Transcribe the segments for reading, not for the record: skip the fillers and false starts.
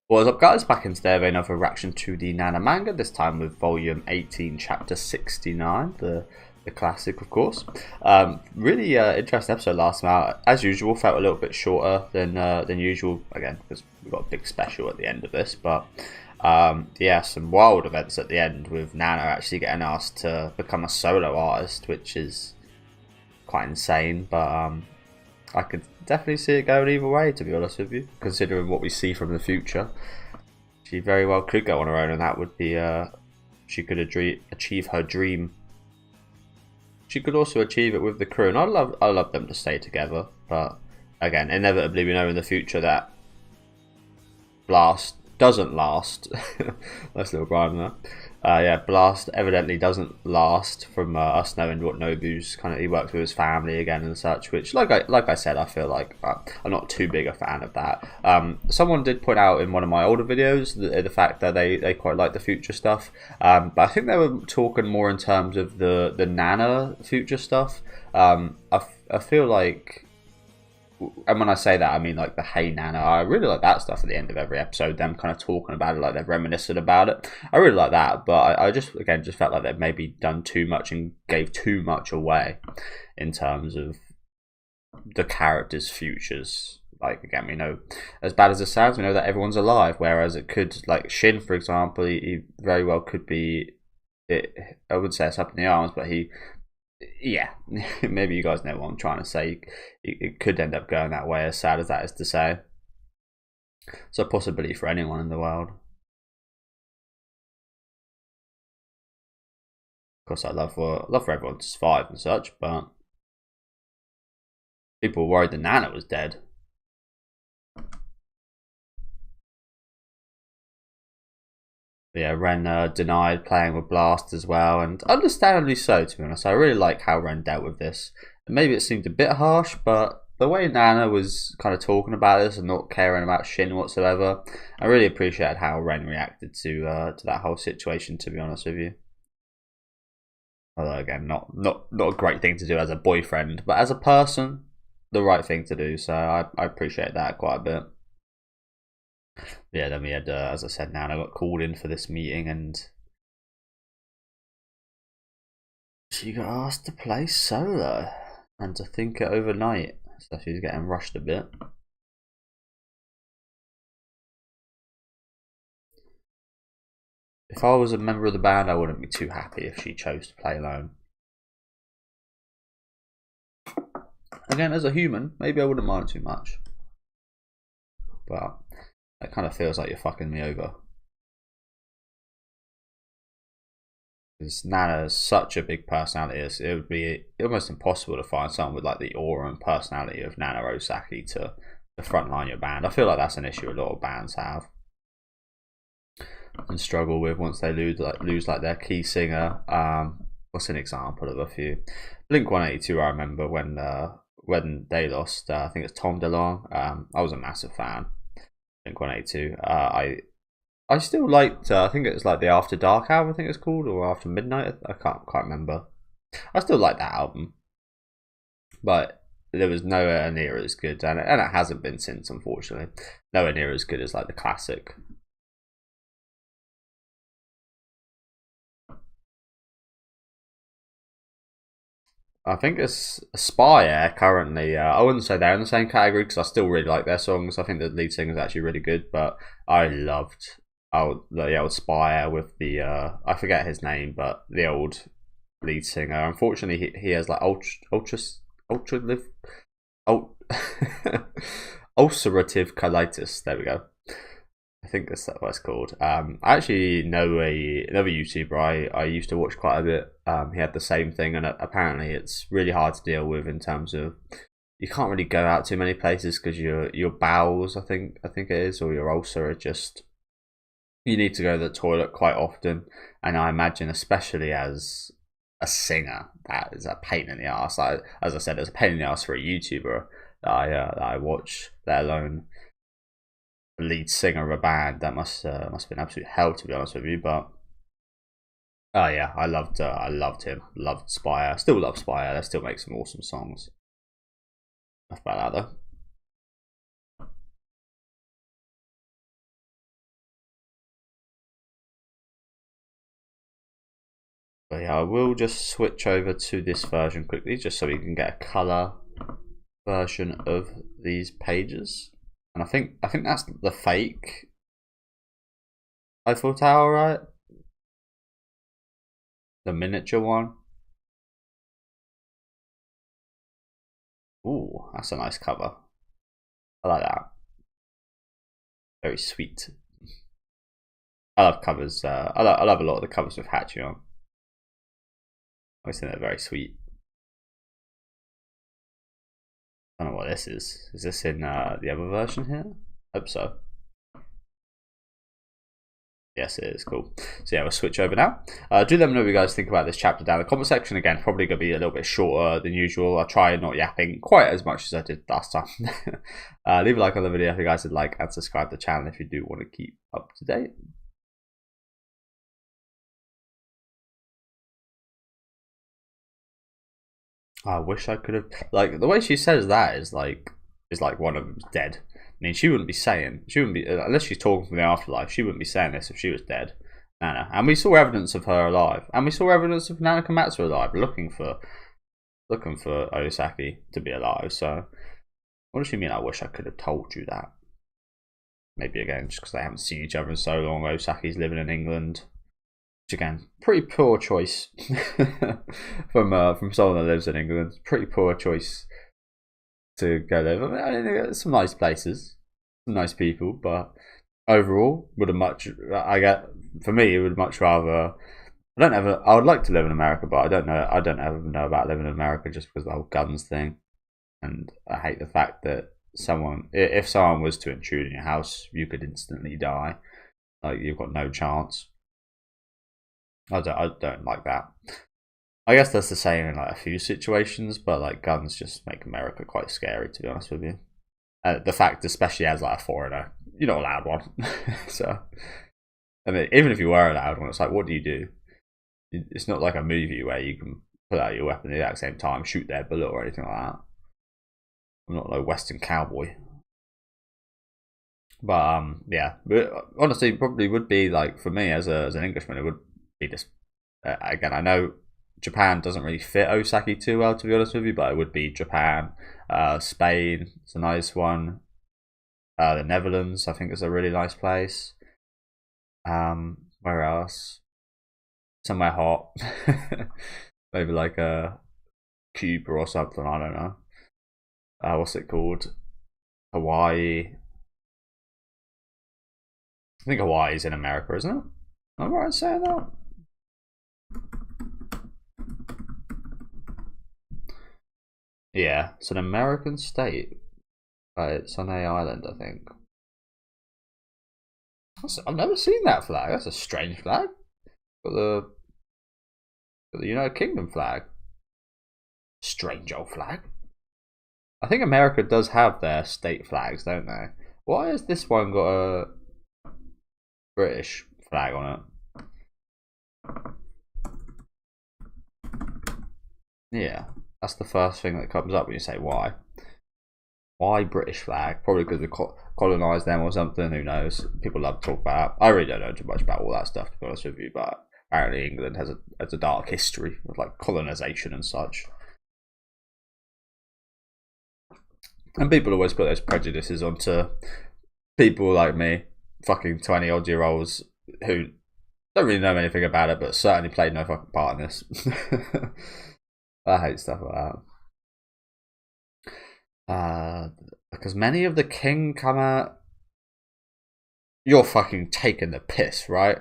What is up, guys? Back in today with another reaction to the Nana manga, this time with volume 18, chapter 69, the classic, of course. Really interesting episode last night. As usual, felt a little bit shorter than usual, again, because we've got a big special at the end of this, but yeah, some wild events at the end with Nana actually getting asked to become a solo artist, which is quite insane, but I could definitely see it going either way, to be honest with you, considering what we see from the future. She very well could go on her own, and that would be, she could achieve her dream. She could also achieve it with the crew, and I love them to stay together, but again, inevitably we know in the future that Blast doesn't last. Nice little rhyme there. Yeah, Blast evidently doesn't last from us knowing what Nobu's kind of, he works with his family again and such, which like I said, I feel like I'm not too big a fan of that. Someone did point out in one of my older videos the fact that they quite like the future stuff, but I think they were talking more in terms of the Nana future stuff. I feel like, and when I say that, I mean like the Hey Nana. I really like that stuff at the end of every episode, them kind of talking about it, like they're reminiscent about it. I really like that, but I just, again, just felt like they've maybe done too much and gave too much away in terms of the characters' futures. Like, again, we know, as bad as it sounds, we know that everyone's alive, whereas it could, like Shin, for example, he very well could be, I would say it's up in the arms, but yeah, maybe you guys know what I'm trying to say. It could end up going that way, as sad as that is to say. It's a possibility for anyone in the world. Of course, I love for everyone to survive and such, but people were worried that Nana was dead. But yeah, Ren denied playing with Blast as well, and understandably so, to be honest. I really like how Ren dealt with this. Maybe it seemed a bit harsh, but the way Nana was kind of talking about this and not caring about Shin whatsoever, I really appreciated how Ren reacted to that whole situation, to be honest with you. Although, again, not a great thing to do as a boyfriend, but as a person, the right thing to do, so I appreciate that quite a bit. Yeah, then we had, as I said, Nana got called in for this meeting, and she got asked to play solo and to think it overnight, so she's getting rushed a bit. If I was a member of the band, I wouldn't be too happy if she chose to play alone. Again, as a human, maybe I wouldn't mind too much, but it kind of feels like you're fucking me over. Because Nana is such a big personality, it would be almost impossible to find someone with like the aura and personality of Nana Osaki to frontline your band. I feel like that's an issue a lot of bands have and struggle with once they lose their key singer. What's an example of a few? Blink 182. I remember when they lost. I think it's Tom DeLonge. I was a massive fan. Blink 182. I still liked. I think it's like the After Dark album. I think it's called, or After Midnight. I can't quite remember. I still like that album, but there was nowhere near as good, and it hasn't been since, unfortunately. Nowhere near as good as like the classic. I think it's Aspire currently. I wouldn't say they're in the same category because I still really like their songs. I think the lead singer is actually really good, but I would Aspire with the I forget his name, but the old lead singer. Unfortunately, he has like ulcerative colitis. There we go. I think that's what it's called. I actually know another YouTuber I used to watch quite a bit. He had the same thing, and apparently it's really hard to deal with in terms of you can't really go out too many places because your bowels, I think it is, or your ulcer are just, you need to go to the toilet quite often. And I imagine, especially as a singer, that is a pain in the ass. Like, as I said, it's a pain in the ass for a YouTuber that I watch, let alone lead singer of a band. That must have been absolute hell, to be honest with you. But oh yeah, I loved him. Loved Spire. Still love Spire. They still make some awesome songs. Enough about that though. But yeah, I will just switch over to this version quickly, just so we can get a color version of these pages. And I think that's the fake Eiffel Tower, right? The miniature one. Ooh, that's a nice cover. I like that. Very sweet. I love covers. I love a lot of the covers with Hachi on. I think they're very sweet. I don't know what this is. Is this in the other version here? I hope so. Yes, it is. Cool. So yeah, we'll switch over now. Do let me know what you guys think about this chapter down in the comment section. Again, probably going to be a little bit shorter than usual. I'll try not yapping quite as much as I did last time. Leave a like on the video if you guys would like, and subscribe to the channel if you do want to keep up to date. I wish I could have, like, the way she says that is like one of them's dead. I mean, she wouldn't be unless she's talking from the afterlife, she wouldn't be saying this if she was dead. Nana. And we saw evidence of her alive. And we saw evidence of Nana Komatsu alive, looking for Osaki to be alive. So what does she mean, I wish I could have told you that? Maybe again, just because they haven't seen each other in so long. Osaki's living in England. Which again, pretty poor choice from someone that lives in England. Pretty poor choice to go live. I mean, some nice places, some nice people, but overall, for me, it would much rather. I would like to live in America, but I don't ever know about living in America just because of the whole guns thing, and I hate the fact that if someone was to intrude in your house, you could instantly die. Like, you've got no chance. I don't like that. I guess that's the same in like a few situations, but like guns just make America quite scary, to be honest with you. The fact, especially as like a foreigner, you're not allowed one. So, I mean, even if you were allowed one, it's like, what do you do? It's not like a movie where you can pull out your weapon at the exact same time, shoot their bullet or anything like that. I'm not no Western cowboy. But yeah, but honestly, probably would be like, for me as an Englishman, it would be just again, I know Japan doesn't really fit Osaki too well, to be honest with you, but it would be Japan. Spain, it's a nice one. The Netherlands, I think, is a really nice place. Where else? Somewhere hot. Maybe like a Cuba or something, I don't know. What's it called? Hawaii. I think Hawaii's in America, isn't it? Am I right saying that? Yeah, it's an American state. It's on a island, I think. I've never seen that flag. That's a strange flag. Got the United Kingdom flag. Strange old flag. I think America does have their state flags, don't they? Why has this one got a British flag on it? Yeah, that's the first thing that comes up when you say why. Why British flag? Probably because we colonised them or something. Who knows? People love to talk about. I really don't know too much about all that stuff, to be honest with you. But apparently England has a dark history of like colonisation and such. And people always put those prejudices onto people like me, fucking 20-odd-year-olds who don't really know anything about it, but certainly played no fucking part in this. I hate stuff like that. Because many of the king come out. You're fucking taking the piss, right?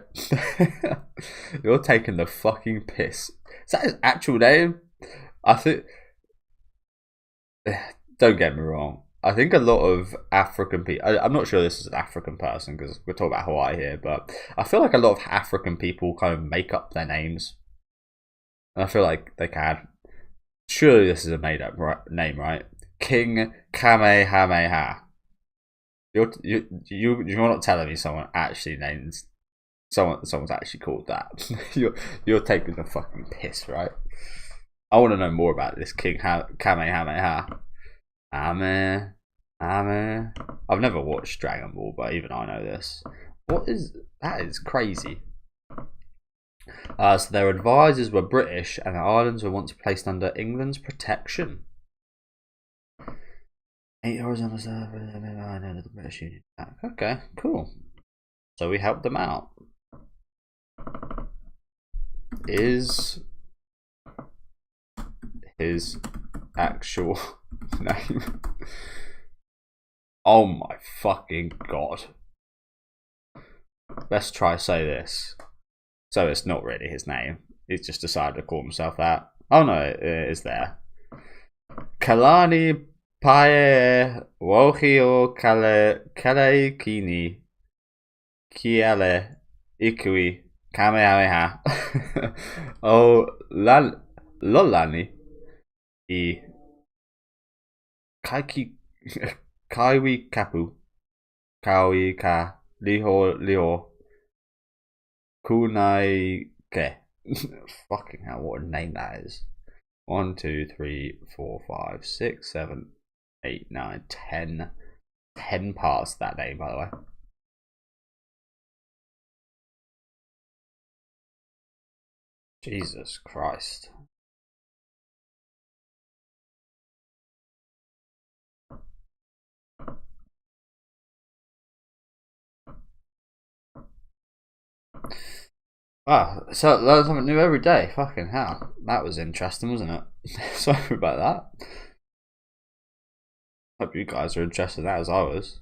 You're taking the fucking piss. Is that his actual name? I think. Don't get me wrong. I think a lot of African people. I'm not sure this is an African person because we're talking about Hawaii here, but I feel like a lot of African people kind of make up their names. And I feel like they can. Surely this is a made up name, right? King Kamehameha. You're not telling me someone actually names someone's actually called that. you're taking the fucking piss, right? I want to know more about this King Kamehameha. Ame. I've never watched Dragon Ball, but even I know this. What is that? Is crazy. So their advisors were British, and the islands were once placed under England's protection. 8 hours on the server, the British Union. Okay, cool. So we helped them out. Is his actual name? Oh my fucking god. Let's try say this. So it's not really his name. He's just decided to call himself that. Oh no, it is there. Kalani Pae Wohio Kale Kini Kiele Ikui Kamehameha O Lolani I Kaiki Kaiwi Kapu Kawi Ka Liho Kunai Ke. Fucking hell, what a name that is. 1, 2, 3, 4, 5, 6, 7, 8, 9, 10. 10 parts to that name, by the way. Jesus Christ. Wow, so learn something new every day. Fucking hell. That was interesting, wasn't it? Sorry about that. Hope you guys are interested in that as I was.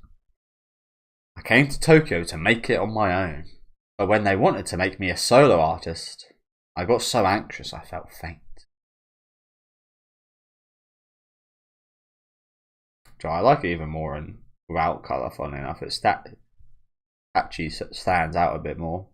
I came to Tokyo to make it on my own. But when they wanted to make me a solo artist, I got so anxious I felt faint. So I like it even more in without colour, funny enough. It actually stands out a bit more.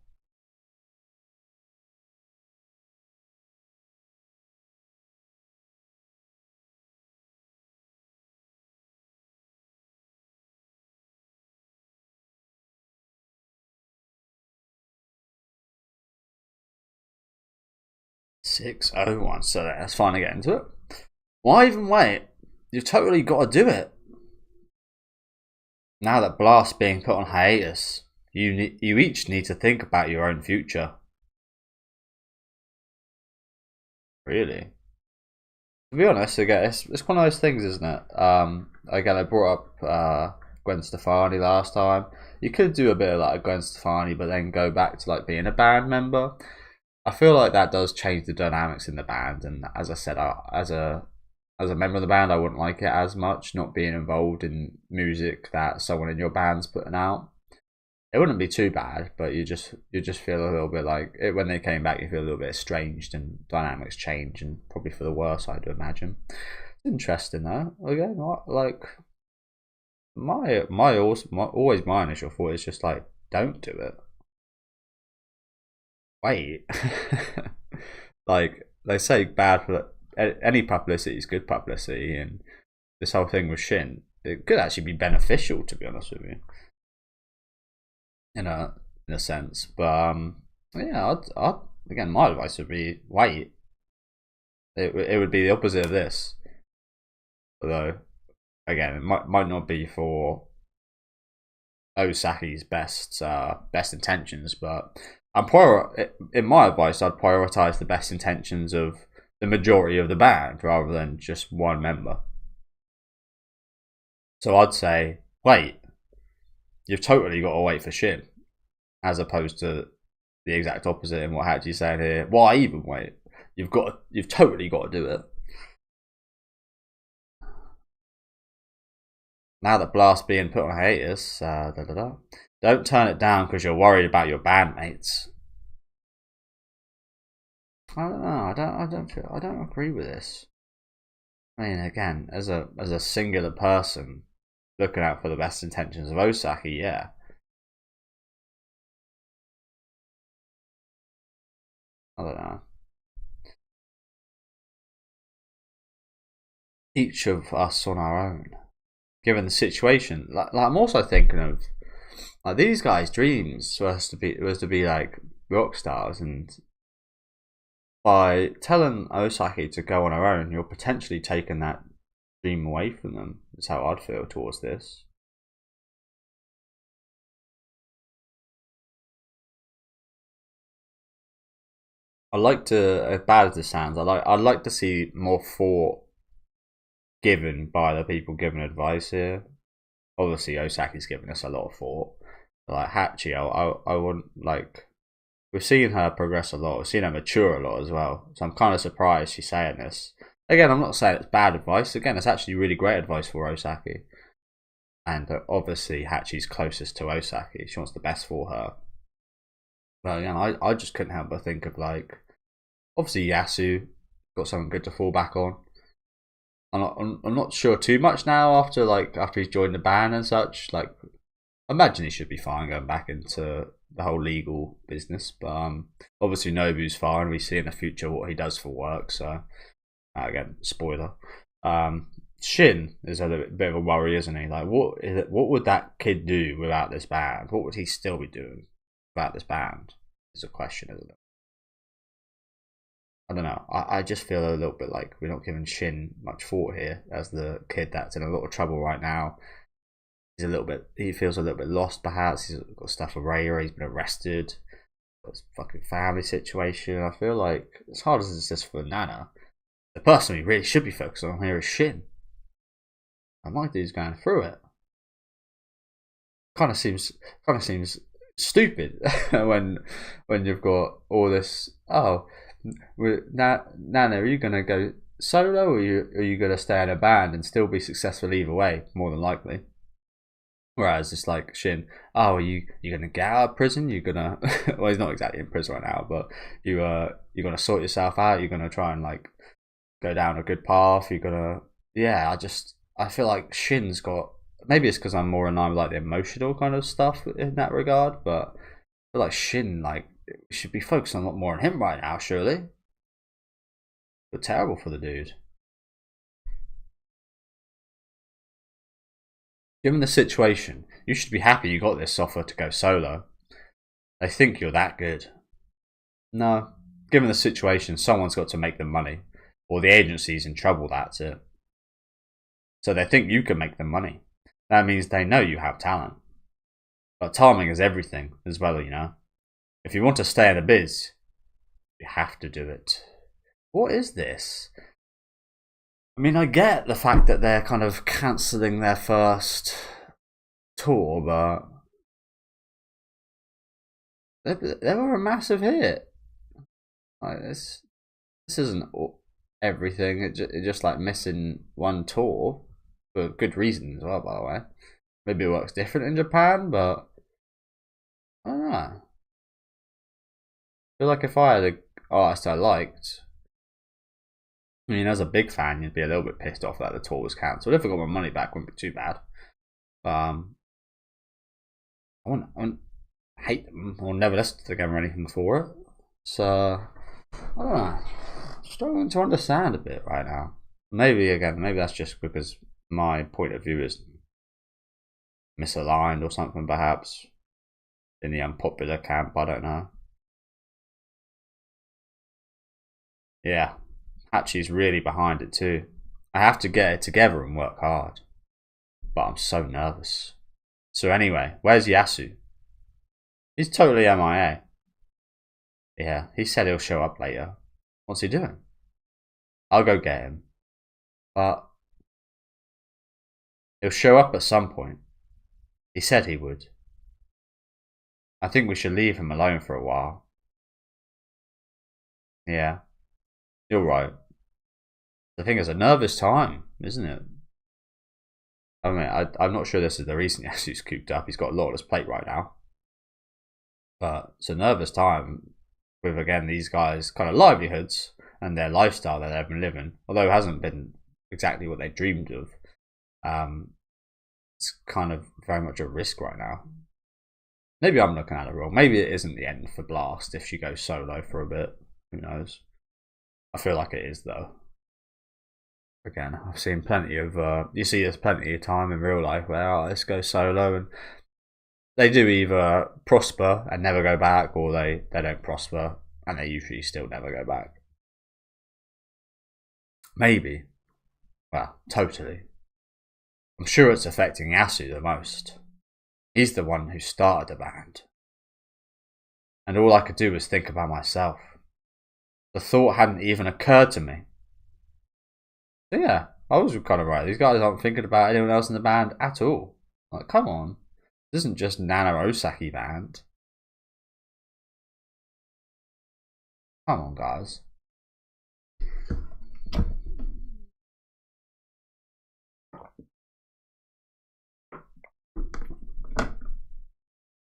$6.01, so let's finally get into it. Why even wait? You've totally got to do it. Now that Blast's being put on hiatus, you each need to think about your own future. Really? To be honest, again, it's one of those things, isn't it? Again, I brought up Gwen Stefani last time. You could do a bit of like Gwen Stefani, but then go back to like being a band member. I feel like that does change the dynamics in the band, and as I said, as a member of the band, I wouldn't like it as much not being involved in music that someone in your band's putting out. It wouldn't be too bad, but you just feel a little bit like it, when they came back. You feel a little bit estranged, and dynamics change, and probably for the worse, I'd imagine. It's interesting though. Again, like always my initial thought is just like, don't do it. Wait, like they say, bad for any publicity is good publicity, and this whole thing with Shin, it could actually be beneficial, to be honest with you, in a sense. But yeah, I'd again, my advice would be wait. It would be the opposite of this, although again, it might not be for Osaki's best intentions, but in my advice, I'd prioritize the best intentions of the majority of the band rather than just one member. So I'd say, wait, you've totally got to wait for Shin, as opposed to the exact opposite. And what Hachi's saying here, why even wait? You've totally got to do it. Now that Blast being put on hiatus, don't turn it down because you're worried about your bandmates. I don't know. I don't agree with this. I mean, again, as a singular person looking out for the best intentions of Osaki, yeah. I don't know. Each of us on our own, given the situation. Like I'm also thinking of like these guys' dreams was to be like rock stars, and by telling Osaki to go on her own, you're potentially taking that dream away from them. That's how I'd feel towards this. I like to, as bad as this sounds, I'd like to see more thought given by the people giving advice here. Obviously, Osaki's giving us a lot of thought. Like Hachi, I want like we've seen her progress a lot. We've seen her mature a lot as well. So I'm kind of surprised she's saying this. Again, I'm not saying it's bad advice. Again, it's actually really great advice for Osaki. And obviously, Hachi's closest to Osaki. She wants the best for her. But again, I just couldn't help but think of like, obviously Yasu got something good to fall back on. I'm not sure too much now after he's joined the band and such. Like, I imagine he should be fine going back into the whole legal business. But obviously Nobu's fine. We see in the future what he does for work. So again, spoiler. Shin is a bit of a worry, isn't he? Like, what would that kid do without this band? What would he still be doing without this band? Is a question, isn't it? I don't know. I just feel a little bit like we're not giving Shin much thought here as the kid that's in a lot of trouble right now. He feels a little bit lost perhaps. He's got stuff with Raya, he's been arrested. Got his fucking family situation. I feel like, as hard as this is for Nana, the person we really should be focused on here is Shin. And my dude's going through it. Kind of seems stupid when you've got all this. Oh, Nana, are you gonna go solo, or are you gonna stay in a band and still be successful either way? More than likely. Whereas it's like Shin, oh, are you gonna get out of prison? You're gonna well, he's not exactly in prison right now, but you're gonna sort yourself out. You're gonna try and like go down a good path. You're gonna I feel like Shin's got, maybe it's because I'm more in line with like the emotional kind of stuff in that regard, but I feel like Shin should be focusing a lot more on him right now, surely. But terrible for the dude. Given the situation, you should be happy you got this offer to go solo. They think you're that good. No, given the situation, someone's got to make them money, or the agency's in trouble, that's it. So they think you can make them money. That means they know you have talent. But timing is everything as well, you know. If you want to stay in the biz, you have to do it. What is this? I mean, I get the fact that they're kind of cancelling their first tour, but they were a massive hit. Like, this isn't everything. It just like missing one tour for good reason as well, by the way. Maybe it works different in Japan, but I don't know. I feel like if I had an artist I liked, I mean, as a big fan, you'd be a little bit pissed off that the tour was cancelled. If I got my money back, wouldn't be too bad. I wouldn't hate them or never listen to them or anything for it. So I don't know. Struggling to understand a bit right now. Maybe that's just because my point of view is misaligned or something, perhaps in the unpopular camp. I don't know. Yeah, Hachi's really behind it too. I have to get it together and work hard, but I'm so nervous. So anyway, where's Yasu? He's totally MIA. Yeah, he said he'll show up later. What's he doing? I'll go get him. But he'll show up at some point. He said he would. I think we should leave him alone for a while. Yeah, you're right. I think it's a nervous time, isn't it? I mean, I'm not sure this is the reason Yasu's cooped up. He's got a lot on his plate right now. But it's a nervous time with, again, these guys' kind of livelihoods and their lifestyle that they've been living. Although it hasn't been exactly what they dreamed of. It's kind of very much a risk right now. Maybe I'm looking at it wrong. Maybe it isn't the end for Blast if she goes solo for a bit. Who knows? I feel like it is, though. Again, I've seen plenty of you see there's plenty of time in real life where artists go solo and they do either prosper and never go back, or they don't prosper and they usually still never go back. Maybe. Well, totally. I'm sure it's affecting Yasu the most. He's the one who started the band. And all I could do was think about myself. The thought hadn't even occurred to me. So yeah, I was kind of right. These guys aren't thinking about anyone else in the band at all. Like, come on. This isn't just Nana Osaki band. Come on, guys.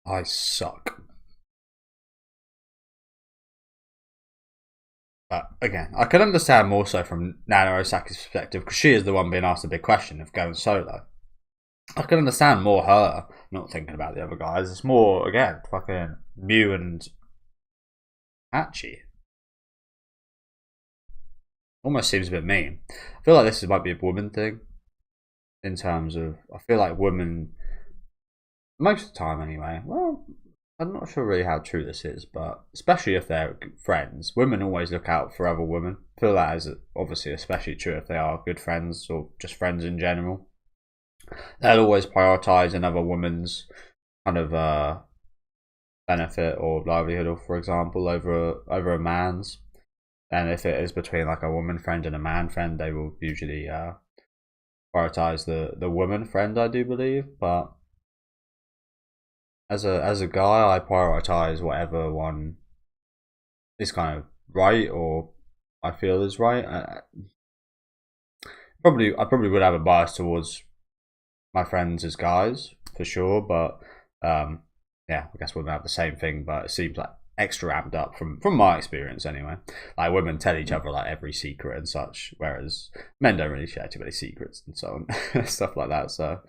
I suck. But again, I can understand more so from Nana Osaki's perspective because she is the one being asked the big question of going solo. I can understand more her not thinking about the other guys. It's more, again, fucking Mew and Hachi. Almost seems a bit mean. I feel like this might be a woman thing. In terms of, I feel like women, most of the time anyway, well, I'm not sure really how true this is, but especially if they're friends, women always look out for other women. I feel that is obviously especially true if they are good friends or just friends in general. They'll always prioritise another woman's kind of benefit or livelihood, for example, over a man's. And if it is between like a woman friend and a man friend, they will usually prioritise the woman friend, I do believe. But as a guy, I prioritise whatever one is kind of right or I feel is right. I probably would have a bias towards my friends as guys for sure, but yeah, I guess women have the same thing, but it seems like extra amped up from my experience anyway. Like women tell each other like every secret and such, whereas men don't really share too many secrets and so on, stuff like that. So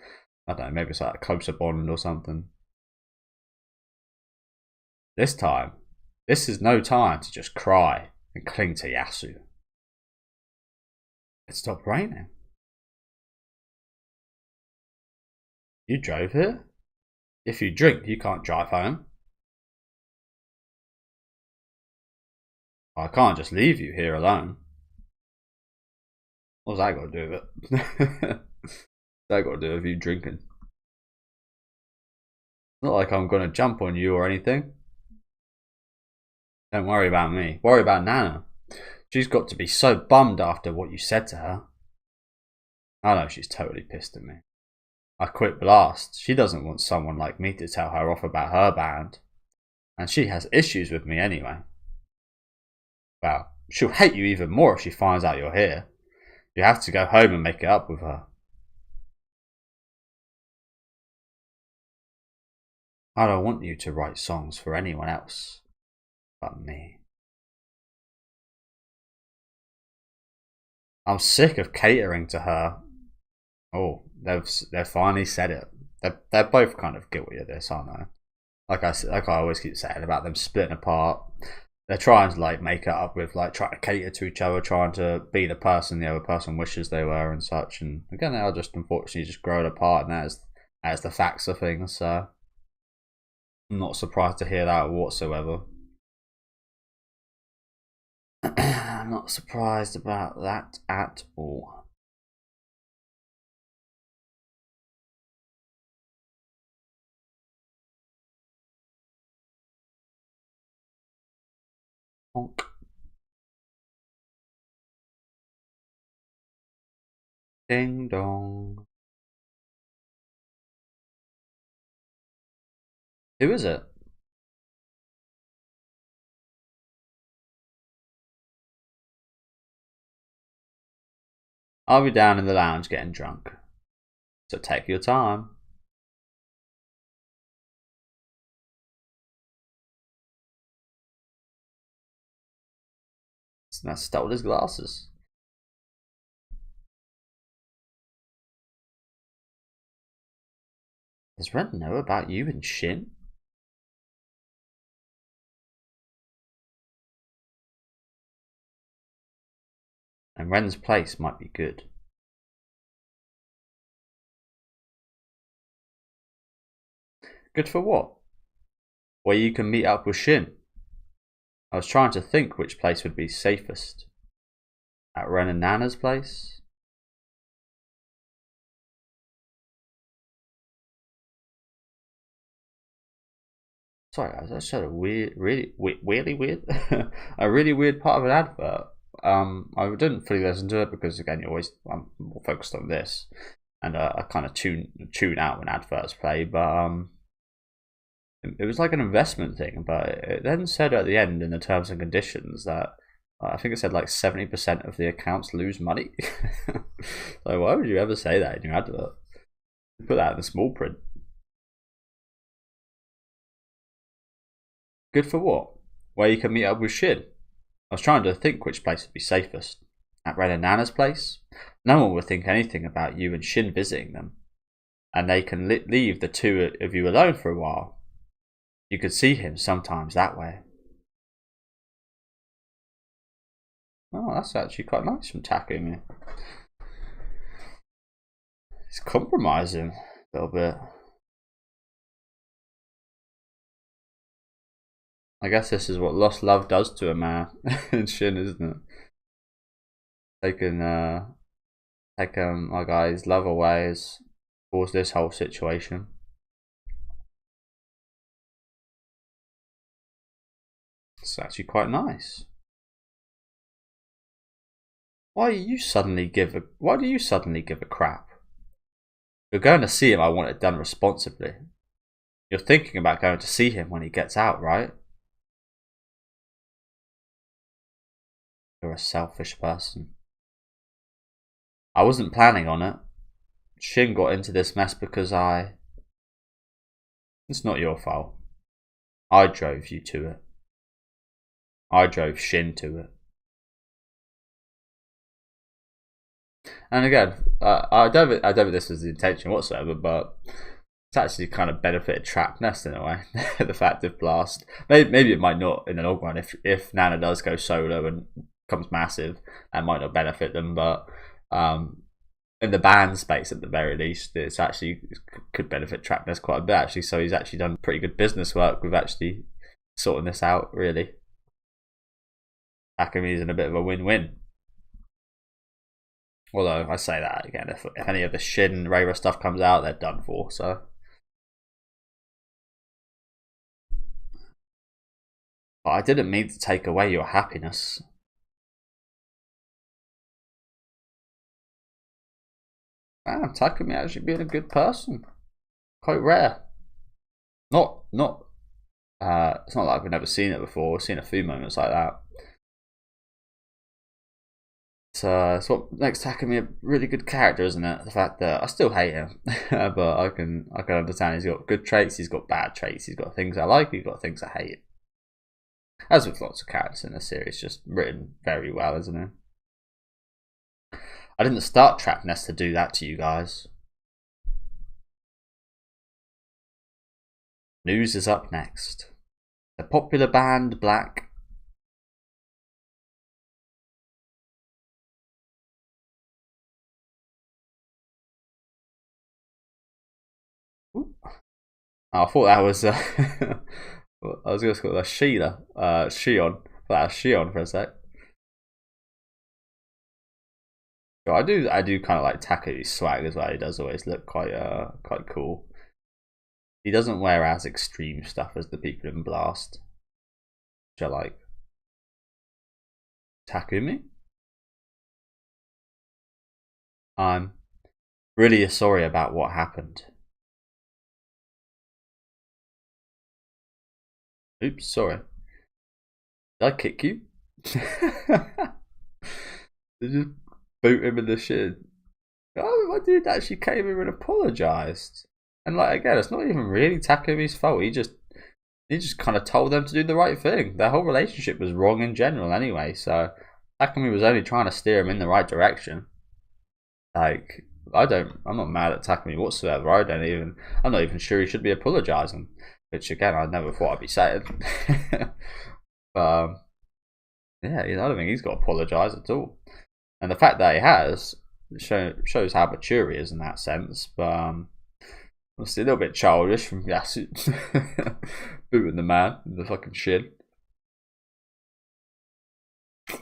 I don't know, maybe it's like a closer bond or something. This time, this is no time to just cry and cling to Yasu. It stopped raining. You drove here? If you drink, you can't drive home. I can't just leave you here alone. What's that got to do with it? That got to do with you drinking. Not like I'm gonna jump on you or anything. Don't worry about me. Worry about Nana. She's got to be so bummed after what you said to her. I know she's totally pissed at me. I quit Blast. She doesn't want someone like me to tell her off about her band. And she has issues with me anyway. Well, she'll hate you even more if she finds out you're here. You have to go home and make it up with her. I don't want you to write songs for anyone else but me. I'm sick of catering to her. Oh, they've finally said it. They're both kind of guilty of this, aren't they? Like I always keep saying about them splitting apart. They're trying to like make it up with like trying to cater to each other, trying to be the person the other person wishes they were and such. And again, they are just unfortunately just growing apart, and that is the facts of things. So I'm not surprised to hear that whatsoever. I'm not surprised about that at all. Honk. Ding dong. Who is it? I'll be down in the lounge getting drunk. So take your time. I stole his glasses. Does Ren know about you and Shin? And Ren's place might be good. Good for what? Where you can meet up with Shin. I was trying to think which place would be safest. At Ren and Nana's place? sorry, I just showed a weird, really weird, a really weird part of an advert. I didn't fully listen to it because again, I'm more focused on this, and I kind of tune out when adverts play. But it was like an investment thing. But it then said at the end in the terms and conditions that I think it said like 70% of the accounts lose money. So why would you ever say that in your advert? Put that in the small print. Good for what? Where you can meet up with Shin. I was trying to think which place would be safest. At Ren and Nana's place? No one would think anything about you and Shin visiting them. And they can leave the two of you alone for a while. You could see him sometimes that way. Oh, that's actually quite nice from Takumi. He's compromising a little bit. I guess this is what lost love does to a man in Shin, isn't it? Taking my guy's love away has caused this whole situation. It's actually quite nice. Why do you suddenly give a crap? You're going to see him, I want it done responsibly. You're thinking about going to see him when he gets out, right? You're a selfish person. I wasn't planning on it. Shin got into this mess because It's not your fault. I drove you to it. I drove Shin to it. And again, I don't think this was the intention whatsoever, but it's actually kind of benefited Trap Nest in a way. The fact of Blast. Maybe it might not in the long run. If Nana does go solo and becomes massive, that might not benefit them. But in the band space, at the very least, it could benefit Trap Nest quite a bit actually. So he's actually done pretty good business work with actually sorting this out. Really, Takumi's in a bit of a win-win. Although I say that again, if any of the Shin Reira stuff comes out, they're done for. So, but I didn't mean to take away your happiness. Damn, Takumi actually being a good person, quite rare. Not. It's not like we've never seen it before. We've seen a few moments like that. So what makes Takumi a really good character, isn't it? The fact that I still hate him, but I can understand he's got good traits, he's got bad traits, he's got things I like, he's got things I hate. As with lots of characters in the series, just written very well, isn't it? I didn't start Trap Nest to do that to you guys. News is up next. The popular band Black. Oh, I thought that was I was going to call that Sheila, Shion. That was Shion for a sec. So I do kind of like Taku's swag as well. He does always look quite cool. He doesn't wear as extreme stuff as the people in Blast, which I like. Takumi? I'm really sorry about what happened. Oops, sorry. Did I kick you? They just boot him in the shin. Oh, my dude actually came in and apologised. And like again, it's not even really Takumi's fault. He just kind of told them to do the right thing. Their whole relationship was wrong in general anyway. So Takumi was only trying to steer him in the right direction. Like I'm not mad at Takumi whatsoever. I'm not even sure he should be apologising. Which again, I never thought I'd be saying. But yeah, I don't think he's got to apologise at all. And the fact that he has shows how mature he is in that sense. But it's a little bit childish from Yasu booting the man in the fucking shin. I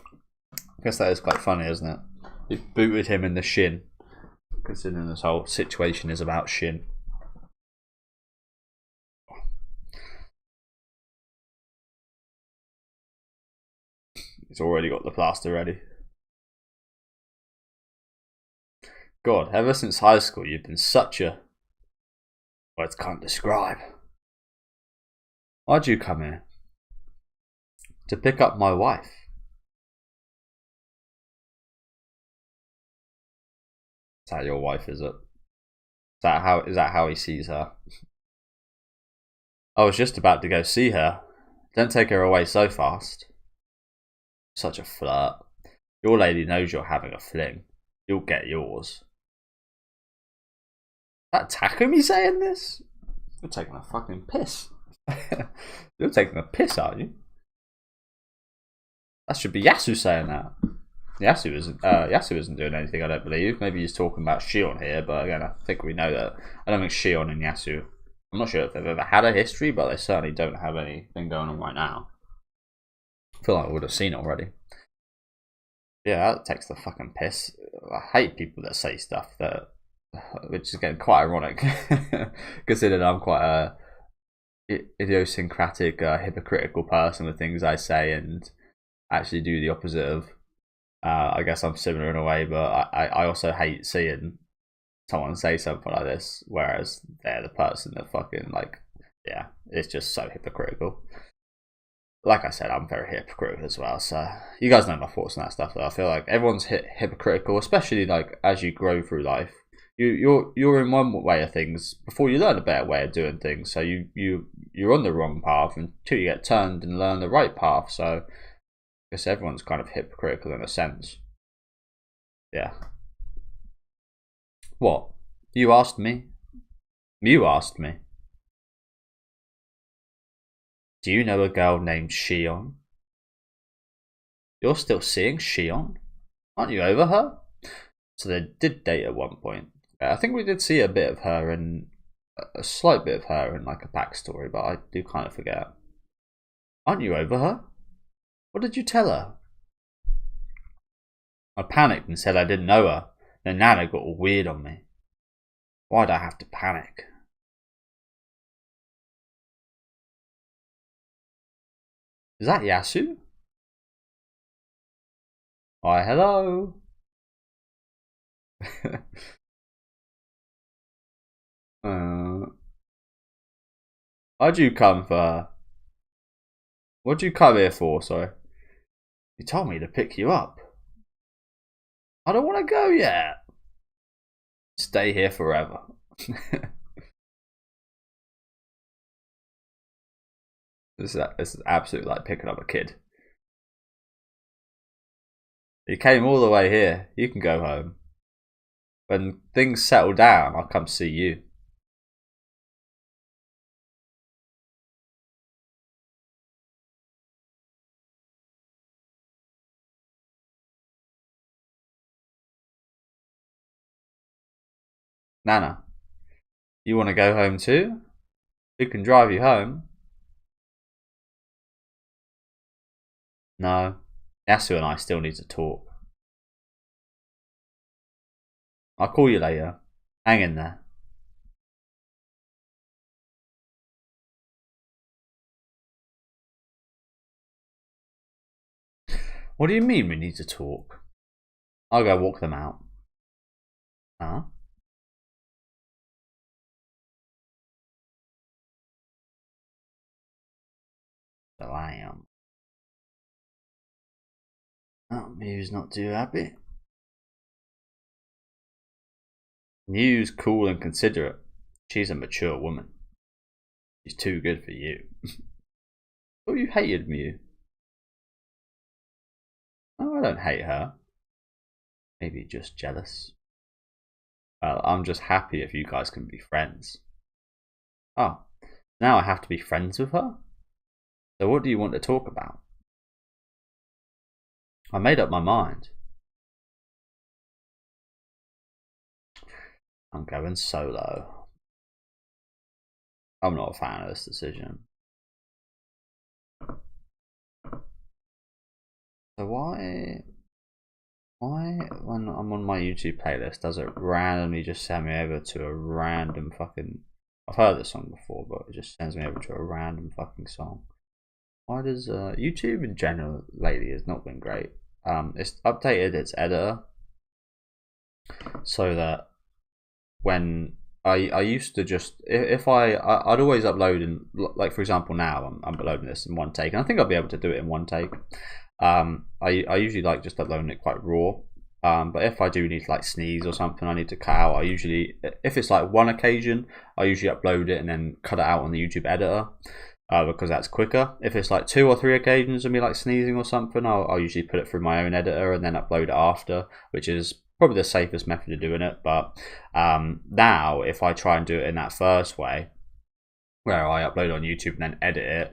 guess that is quite funny, isn't it? He booted him in the shin, considering this whole situation is about Shin. He's already got the plaster ready. God, ever since high school, you've been such a... words can't describe. Why'd you come here? To pick up my wife. Is that your wife, is it? Is that how he sees her? I was just about to go see her. Don't take her away so fast. Such a flirt. Your lady knows you're having a fling. You'll get yours. Is that Takumi saying this? You're taking a fucking piss. You're taking a piss, aren't you? That should be Yasu saying that. Yasu isn't doing anything, I don't believe. Maybe he's talking about Shion here, but again, I think we know that. I don't think Shion and Yasu, I'm not sure if they've ever had a history, but they certainly don't have anything going on right now. I feel like I would have seen it already. Yeah, that takes the fucking piss. I hate people that say stuff that, which is getting quite ironic, considering I'm quite a idiosyncratic, hypocritical person with things I say, and actually do the opposite of. I guess I'm similar in a way, but I also hate seeing someone say something like this, whereas they're the person that fucking, like, yeah, it's just so hypocritical. Like I said, I'm very hypocritical as well, so you guys know my thoughts on that stuff, though. I feel like everyone's hypocritical, especially like as you grow through life. You're in one way of things before you learn a better way of doing things, so you're on the wrong path until you get turned and learn the right path, so I guess everyone's kind of hypocritical in a sense. Yeah. What? You asked me? You asked me. Do you know a girl named Shion? You're still seeing Shion? Aren't you over her? So they did date at one point. I think we did see a bit of her in... a slight bit of her in like a backstory, but I do kind of forget. Aren't you over her? What did you tell her? I panicked and said I didn't know her. Then Nana got all weird on me. Why'd I have to panic? Is that Yasu? Why, hello. Why'd you come for her? What'd you come here for, sorry? You told me to pick you up. I don't want to go yet. Stay here forever. This is absolutely like picking up a kid. You came all the way here. You can go home. When things settle down, I'll come see you. Nana, you want to go home too? Who can drive you home? No, Yasu and I still need to talk. I'll call you later. Hang in there. What do you mean we need to talk? I'll go walk them out. Huh? So I am. Oh, Mew's not too happy. Mew's cool and considerate. She's a mature woman. She's too good for you. Oh, you hated Mew. Oh, I don't hate her. Maybe just jealous. Well, I'm just happy if you guys can be friends. Oh, now I have to be friends with her? So what do you want to talk about? I made up my mind. I'm going solo. I'm not a fan of this decision. So why when I'm on my YouTube playlist does it randomly just send me over to a random fucking... I've heard this song before, but it just sends me over to a random fucking song. Why does YouTube in general lately has not been great? It's updated its editor so that when I used to just if I'd always upload in, like for example now I'm uploading this in one take, and I think I'll be able to do it in one take. I usually like just uploading it quite raw. But if I do need to like sneeze or something I need to cut out, I usually, if it's like one occasion, I usually upload it and then cut it out on the YouTube editor, because that's quicker. If it's like 2 or 3 occasions of me like sneezing or something, I'll usually put it through my own editor and then upload it after, which is probably the safest method of doing it. But now if I try and do it in that first way, where I upload on YouTube and then edit it,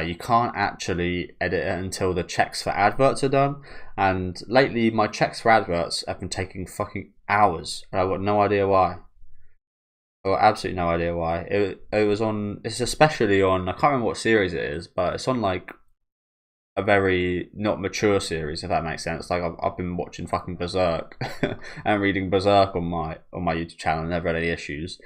you can't actually edit it until the checks for adverts are done. And lately my checks for adverts have been taking fucking hours, and I've got no idea why. I've got absolutely no idea why. It was on, it's especially on, I can't remember what series it is, but it's on like a very not mature series, if that makes sense. Like I've been watching fucking Berserk and reading Berserk on my YouTube channel and never had any issues.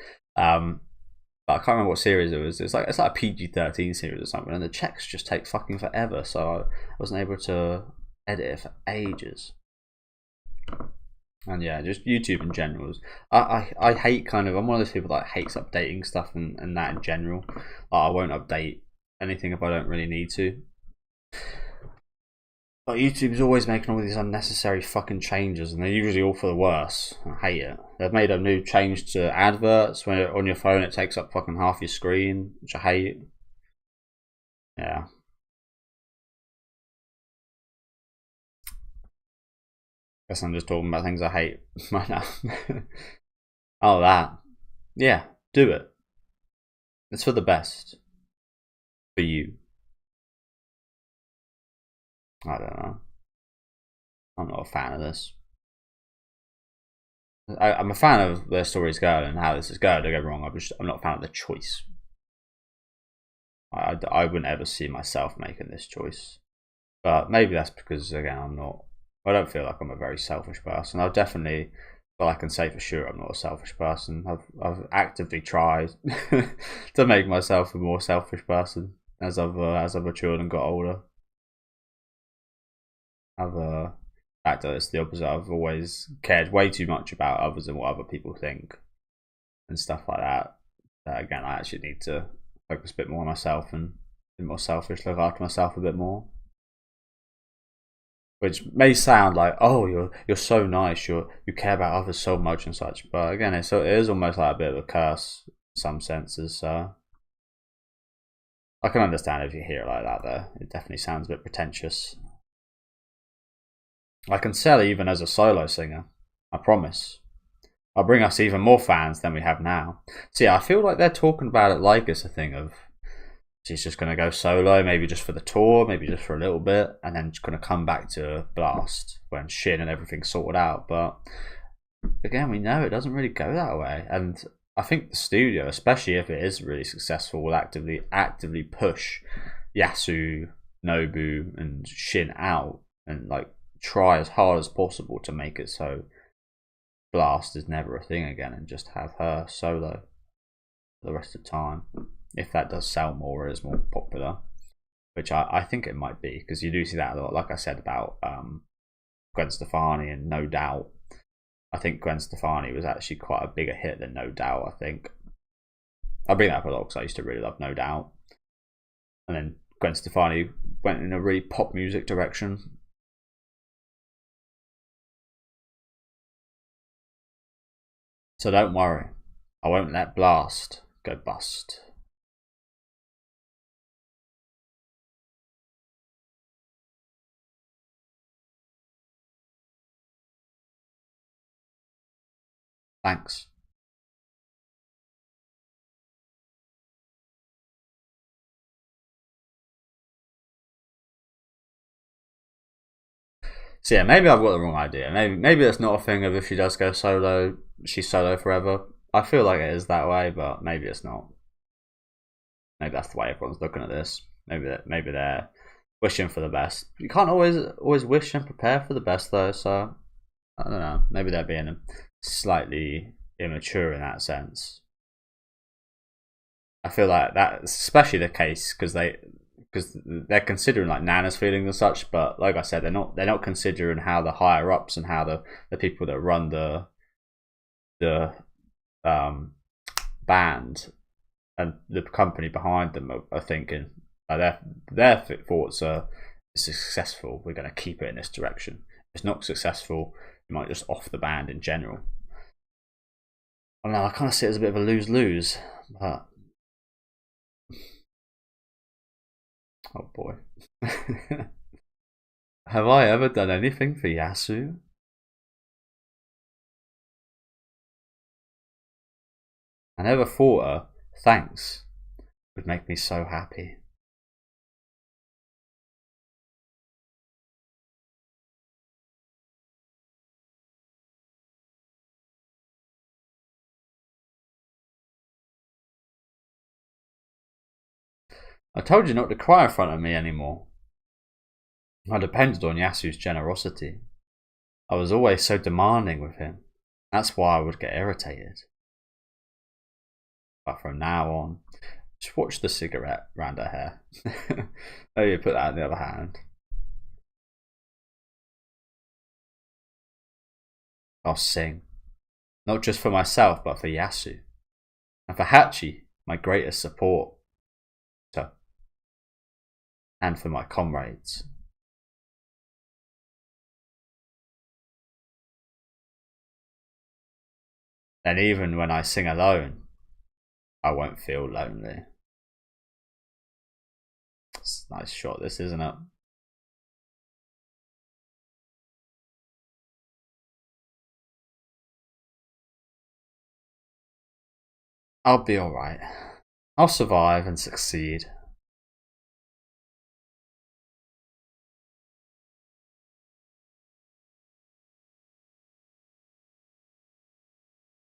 But I can't remember what series it was. It's like a PG-13 series or something, and the checks just take fucking forever. So I wasn't able to edit it for ages. And yeah, just YouTube in general. I hate kind of, I'm one of those people that hates updating stuff and that in general. I won't update anything if I don't really need to. But YouTube's always making all these unnecessary fucking changes, and they're usually all for the worse. I hate it. They've made a new change to adverts. When on your phone it takes up fucking half your screen, which I hate. Yeah. Guess I'm just talking about things I hate right now. Oh, that. Yeah, do it. It's for the best. For you. I don't know. I'm not a fan of this. I'm a fan of where the story's going and how this is going. Don't get me wrong. I'm not a fan of the choice. I wouldn't ever see myself making this choice. But maybe that's because, again, I don't feel like I'm a very selfish person. I definitely, well, I can say for sure I'm not a selfish person. I've actively tried to make myself a more selfish person as I've matured and got older. In fact, it's the opposite. I've always cared way too much about others and what other people think and stuff like that. Again, I actually need to focus a bit more on myself and be more selfish, look after myself a bit more. Which may sound like, oh, you're so nice, you care about others so much and such. But again, it is almost like a bit of a curse in some senses. So I can understand if you hear it like that, though. It definitely sounds a bit pretentious. I can sell even as a solo singer, I promise. I'll bring us even more fans than we have now. See, I feel like they're talking about it like it's a thing of she's just going to go solo, maybe just for the tour, maybe just for a little bit, and then just going to come back to Blast when Shin and everything's sorted out. But again, we know it doesn't really go that way. And I think the studio, especially if it is really successful, will actively push Yasu, Nobu, and Shin out and like try as hard as possible to make it so Blast is never a thing again and just have her solo for the rest of the time. If that does sell more or is more popular, which I think it might be, because you do see that a lot, like I said about Gwen Stefani and No Doubt. I think Gwen Stefani was actually quite a bigger hit than No Doubt, I think. I bring that up a lot because I used to really love No Doubt. And then Gwen Stefani went in a really pop music direction. So don't worry, I won't let Blast go bust. Thanks. So yeah, maybe I've got the wrong idea. Maybe that's not a thing of if she does go solo, she's solo forever. I feel like it is that way, but maybe it's not. Maybe that's the way everyone's looking at this. Maybe they're wishing for the best. You can't always wish and prepare for the best though. So I don't know. Maybe they're being slightly immature in that sense. I feel like that's especially the case because because they're considering like Nana's feelings and such, but like I said, they're not considering how the higher ups and how the people that run the band and the company behind them are thinking. Their thoughts are, it's successful, we're going to keep it in this direction. If it's not successful, you might just off the band in general. I don't know, I kind of see it as a bit of a lose-lose, but oh boy. Have I ever done anything for Yasu? I never thought a thanks would make me so happy. I told you not to cry in front of me anymore. I depended on Yasu's generosity. I was always so demanding with him. That's why I would get irritated. But from now on, just watch the cigarette round her hair. Maybe put that in the other hand. I'll sing. Not just for myself, but for Yasu. And for Hachi, my greatest support. And for my comrades. And even when I sing alone, I won't feel lonely. It's a nice shot, this, isn't it? I'll be alright. I'll survive and succeed.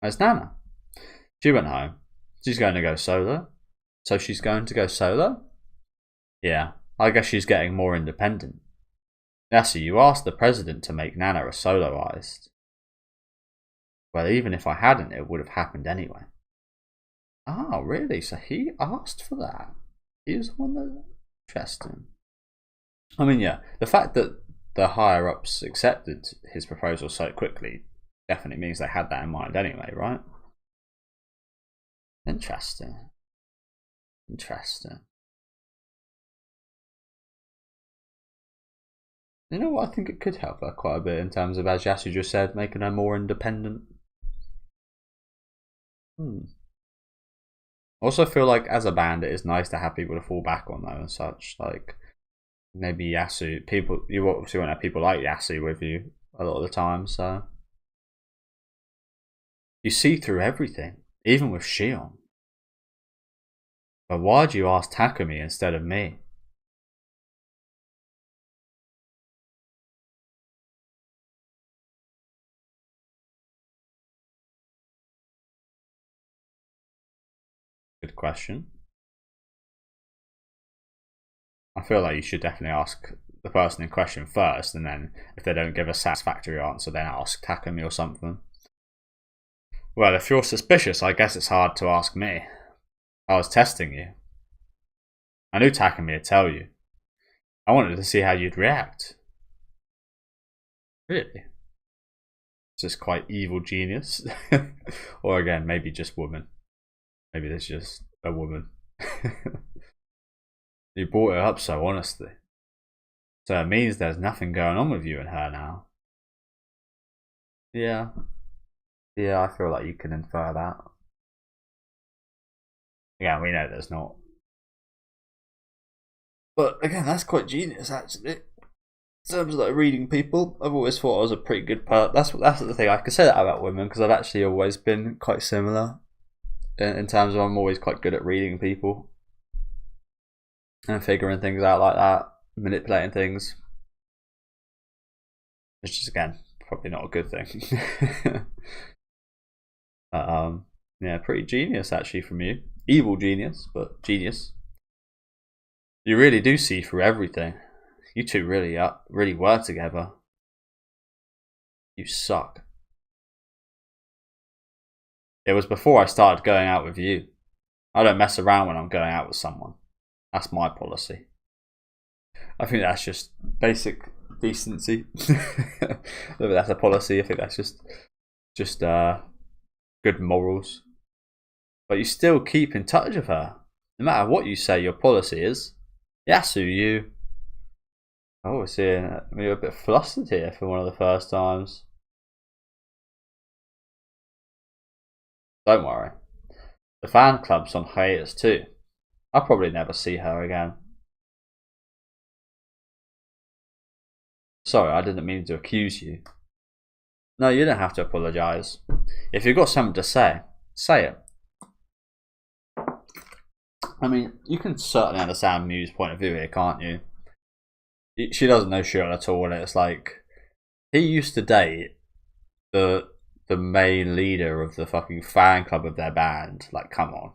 Where's Nana? She went home. She's going to go solo. So she's going to go solo? Yeah, I guess she's getting more independent. Yasu, you asked the president to make Nana a soloist. Well, even if I hadn't, it would have happened anyway. Oh, really? So he asked for that? He was the one that... Interesting. I mean, yeah, the fact that the higher-ups accepted his proposal so quickly definitely means they had that in mind anyway, right? Interesting. Interesting. You know what? I think it could help her quite a bit in terms of, as Yasu just said, making her more independent. Also feel like as a band it is nice to have people to fall back on though and such. Like maybe Yasu, people, you obviously won't have people like Yasu with you a lot of the time, so you see through everything, even with Shion. But why'd you ask Takumi instead of me? Good question. I feel like you should definitely ask the person in question first, and then if they don't give a satisfactory answer, then ask Takumi or something. Well, if you're suspicious, I guess it's hard to ask me. I was testing you. I knew Takumi would tell you. I wanted to see how you'd react. Really? Is this quite evil genius? Or again, maybe just woman. Maybe there's just a woman. You brought it up so honestly. So it means there's nothing going on with you and her now. Yeah. Yeah, I feel like you can infer that. Yeah, we know there's not. But again, that's quite genius actually. In terms of like reading people, I've always thought I was a pretty good person. That's the thing. I can say that about women because I've actually always been quite similar. In terms of I'm always quite good at reading people. And figuring things out like that, manipulating things. Which is again probably not a good thing. But yeah, pretty genius actually from you. Evil genius, but genius. You really do see through everything. You two really were together. You suck. It was before I started going out with you. I don't mess around when I'm going out with someone. That's my policy. I think that's just basic decency. That's a policy. I think that's just good morals. But you still keep in touch with her, no matter what you say your policy is. Yasu, you. Oh, we're seeing maybe a bit flustered here for one of the first times. Don't worry. The fan club's on hiatus too. I'll probably never see her again. Sorry, I didn't mean to accuse you. No, you don't have to apologise. If you've got something to say, say it. I mean, you can certainly understand Miu's point of view here, can't you? She doesn't know Shion at all, and it's like he used to date the main leader of the fucking fan club of their band. Like, come on.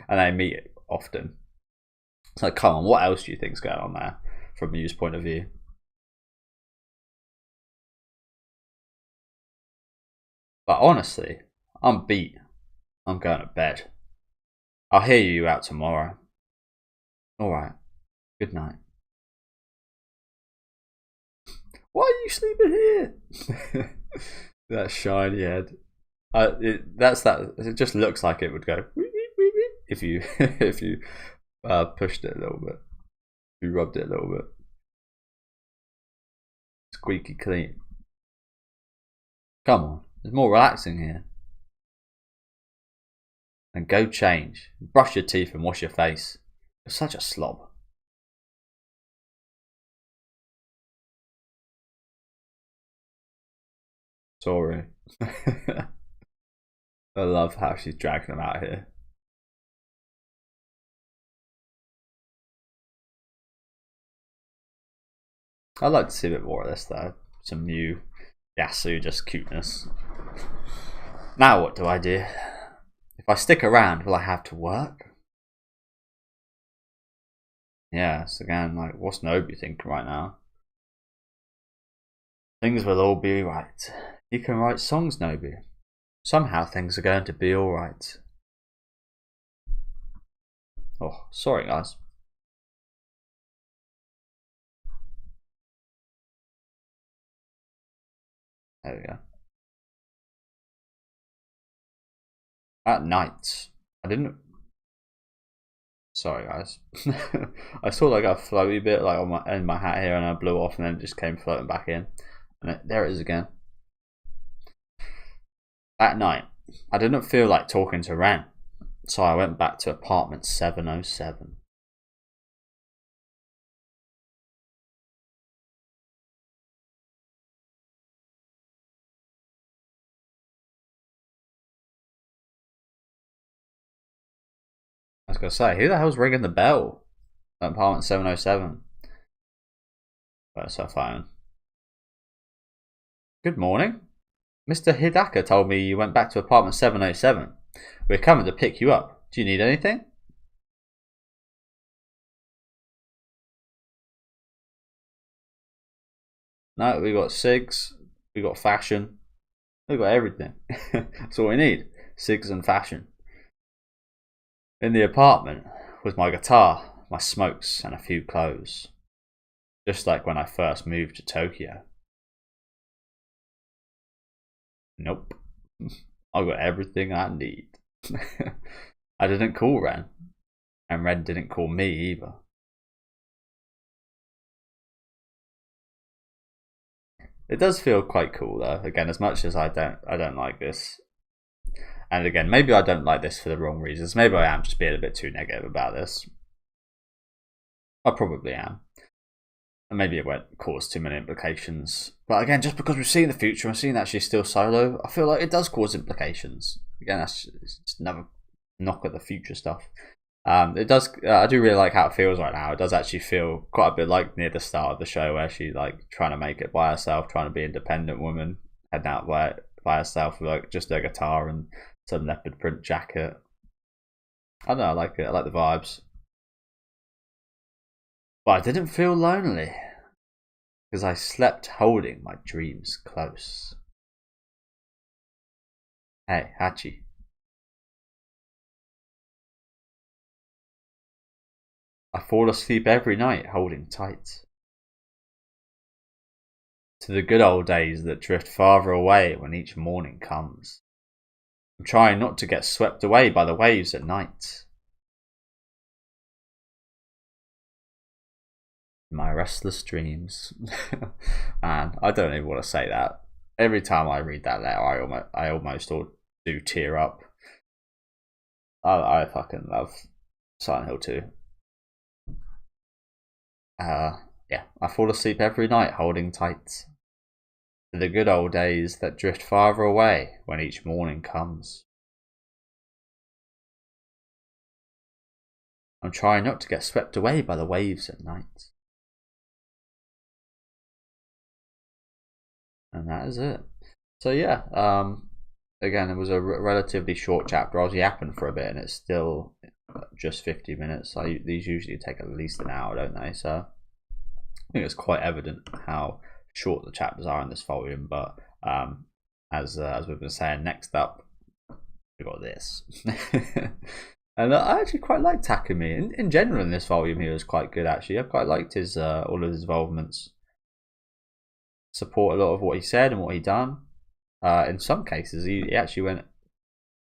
And they meet often. It's like, come on, what else do you think's going on there from Miu's point of view? But honestly, I'm beat. I'm going to bed. I'll hear you out tomorrow. Alright. Good night. Why are you sleeping here? That shiny head. It just looks like it would go if you pushed it a little bit. If you rubbed it a little bit. Squeaky clean. Come on, there's more relaxing here. And go change. Brush your teeth and wash your face. You're such a slob. Sorry. I love how she's dragging them out here. I'd like to see a bit more of this though. Some new Yasu, just cuteness. Now what do I do? If I stick around, will I have to work? Yes, again, like, what's Nobu thinking right now? Things will all be right. You can write songs, Nobu. Somehow things are going to be alright. Oh, sorry guys. There we go. At night. I didn't... Sorry guys. I saw like a floaty bit like on my hat here and I blew off and then it just came floating back in. And there it is again. At night. I didn't feel like talking to Ren. So I went back to apartment 707. I was gonna say, who the hell's ringing the bell at apartment 707? Where's her phone? Good morning. Mr. Hidaka told me you went back to apartment 707. We're coming to pick you up. Do you need anything? No, we got cigs, we got fashion, we got everything. That's all we need. Cigs and fashion. In the apartment was my guitar, my smokes, and a few clothes. Just like when I first moved to Tokyo. Nope. I got everything I need. I didn't call Ren. And Ren didn't call me either. It does feel quite cool though. Again, as much as I don't like this. And again, maybe I don't like this for the wrong reasons. Maybe I am just being a bit too negative about this. I probably am. And maybe it won't cause too many implications. But again, just because we've seen the future and seen that she's still solo, I feel like it does cause implications. Again, that's just another knock at the future stuff. It does. I do really like how it feels right now. It does actually feel quite a bit like near the start of the show where she's like trying to make it by herself, trying to be an independent woman, heading out by herself with like just her guitar and some leopard print jacket. I don't know. I like it. I like the vibes. But I didn't feel lonely because I slept holding my dreams close. Hey, Hachi. I fall asleep every night holding tight to the good old days that drift farther away when each morning comes. I'm trying not to get swept away by the waves at night. My restless dreams. Man, I don't even want to say that. Every time I read that letter, I almost do tear up. I fucking love Silent Hill 2. Yeah, I fall asleep every night holding tight to the good old days that drift farther away when each morning comes. I'm trying not to get swept away by the waves at night. And that is it. So yeah, again, it was a relatively short chapter. I was yapping for a bit, and it's still just 50 minutes. These usually take at least an hour, don't they? So I think it's quite evident how short the chapters are in this volume. But as we've been saying, next up we got this. And I actually quite liked Takumi. In general, in this volume, he was quite good. Actually, I quite liked his all of his involvements. Support a lot of what he said and what he done. In some cases, he actually went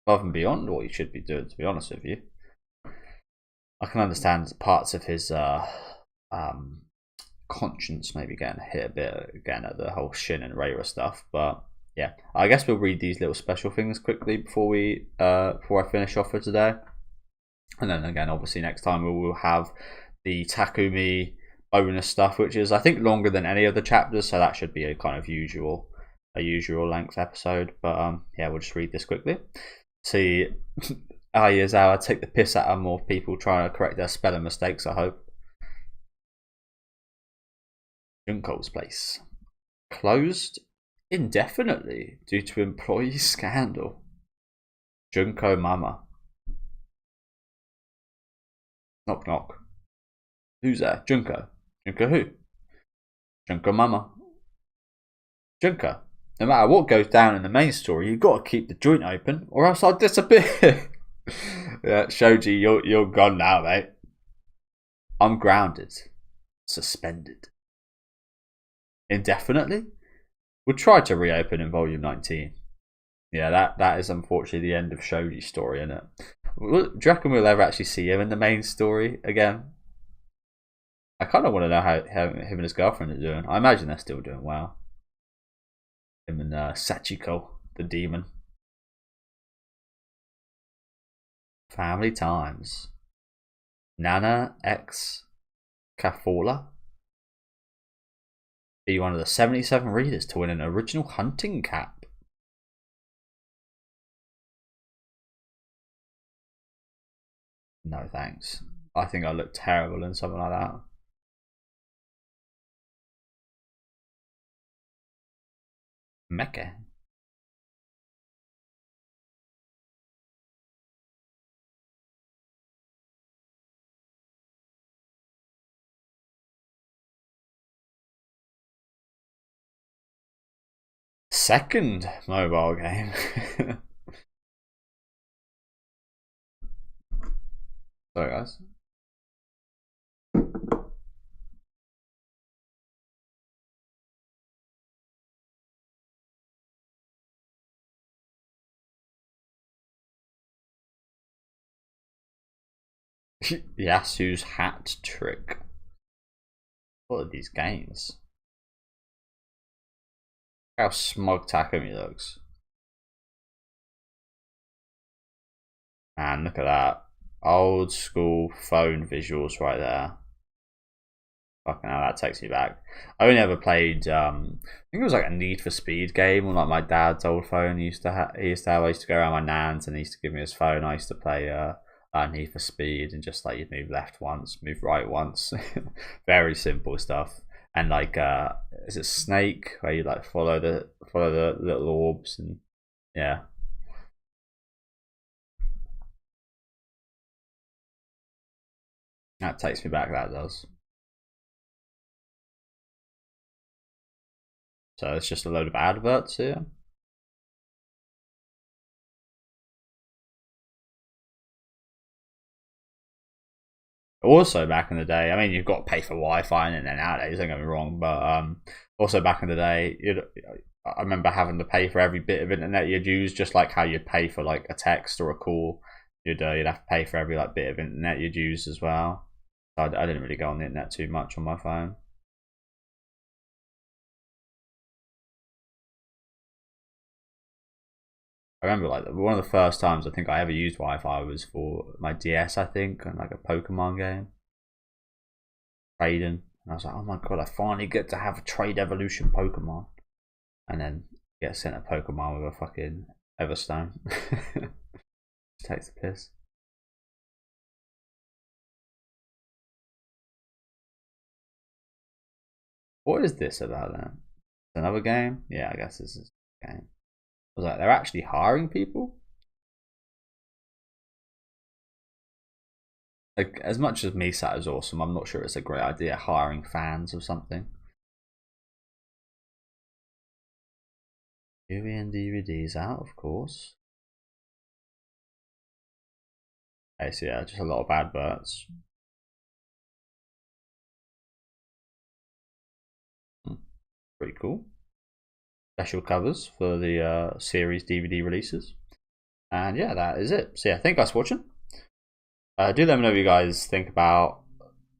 above and beyond what he should be doing. To be honest with you, I can understand parts of his conscience maybe getting hit a bit again at the whole Shin and Reira stuff, but yeah, I guess we'll read these little special things quickly before I finish off for today, and then again, obviously next time we will have the Takumi bonus stuff, which is I think longer than any of the chapters, so that should be a kind of usual length episode. But yeah, we'll just read this quickly. See, Ayazawa take the piss out of more people trying to correct their spelling mistakes, I hope. Junko's place closed indefinitely due to employee scandal. Junko Mama. Knock knock. Who's there? Junko. Junko who? Junko Mama. Junko. No matter what goes down in the main story, you've got to keep the joint open, or else I'll disappear. Yeah, Shoji, you're gone now, mate. I'm grounded, suspended, indefinitely. We'll try to reopen in volume 19. Yeah, that is unfortunately the end of Shoji's story, isn't it? Do you reckon we'll ever actually see him in the main story again? I kind of want to know how him and his girlfriend are doing. I imagine they're still doing well. Him and Sachiko, the demon. Family Times. Nana X Kafola. Be one of the 77 readers to win an original hunting cap. No thanks. I think I look terrible in something like that. Mecha. Second mobile game. Sorry guys. Yasu's hat trick. What are these games? How smug Takumi looks. Man, look at that. Old school phone visuals right there. Fucking hell, that takes me back. I only ever played, I think it was like a Need for Speed game on like my dad's old phone. He used to have. I used to go around my nan's and he used to give me his phone. I used to play Need for Speed and just like you'd move left once, move right once. Very simple stuff. And like, is it Snake where you like follow the little orbs and yeah. That takes me back. That does. So it's just a load of adverts here. Also back in the day, I mean, you've got to pay for Wi-Fi and internet nowadays, don't get me wrong, but also back in the day, I remember having to pay for every bit of internet you'd use, just like how you'd pay for like a text or a call. You'd have to pay for every like bit of internet you'd use as well. So I didn't really go on the internet too much on my phone. I remember like one of the first times I think I ever used Wi-Fi was for my DS, I think, and like a Pokemon game, trading. And I was like, oh my god, I finally get to have a Trade Evolution Pokemon, and then get sent a Pokemon with a fucking Everstone. Takes the piss. What is this about then? Another game? Yeah, I guess this is a game. I was like, they're actually hiring people? Like, as much as Misat is awesome, I'm not sure it's a great idea hiring fans of something. Movie and DVDs out, of course. Okay, so yeah, just a lot of adverts. Pretty cool. Special covers for the series DVD releases. And yeah, that is it. So yeah, thank you guys for watching. Do let me know what you guys think about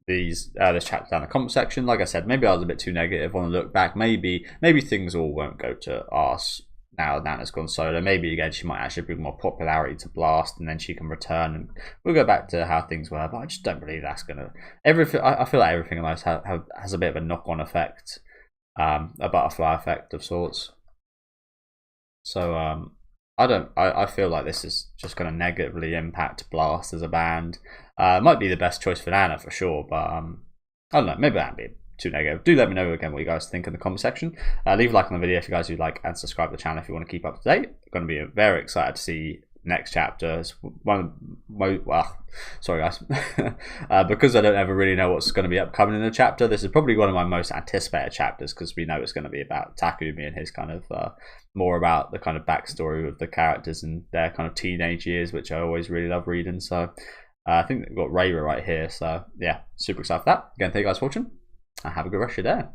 this chapter down in the comment section. Like I said, maybe I was a bit too negative on the look back. Maybe things all won't go to arse now Nana's gone solo. Maybe again she might actually bring more popularity to Blast, and then she can return, and we'll go back to how things were. But I just don't believe that's gonna. Everything I feel like everything in life has a bit of a knock-on effect, a butterfly effect of sorts. So I feel like this is just going to negatively impact Blast as a band. Might be the best choice for Nana for sure, but I don't know. Maybe that'd be too negative. Do let me know again what you guys think in the comment section. Leave a like on the video if you guys do like, and subscribe to the channel if you want to keep up to date. Going to be very excited to see next chapter. It's one of my, well, sorry guys, because I don't ever really know what's going to be upcoming in the chapter. This is probably one of my most anticipated chapters because we know it's going to be about Takumi and his kind of more about the kind of backstory of the characters and their kind of teenage years, which I always really love reading. So I think they've got Rayra right here. So yeah, super excited for that. Again, thank you guys for watching, and have a good rest of your day.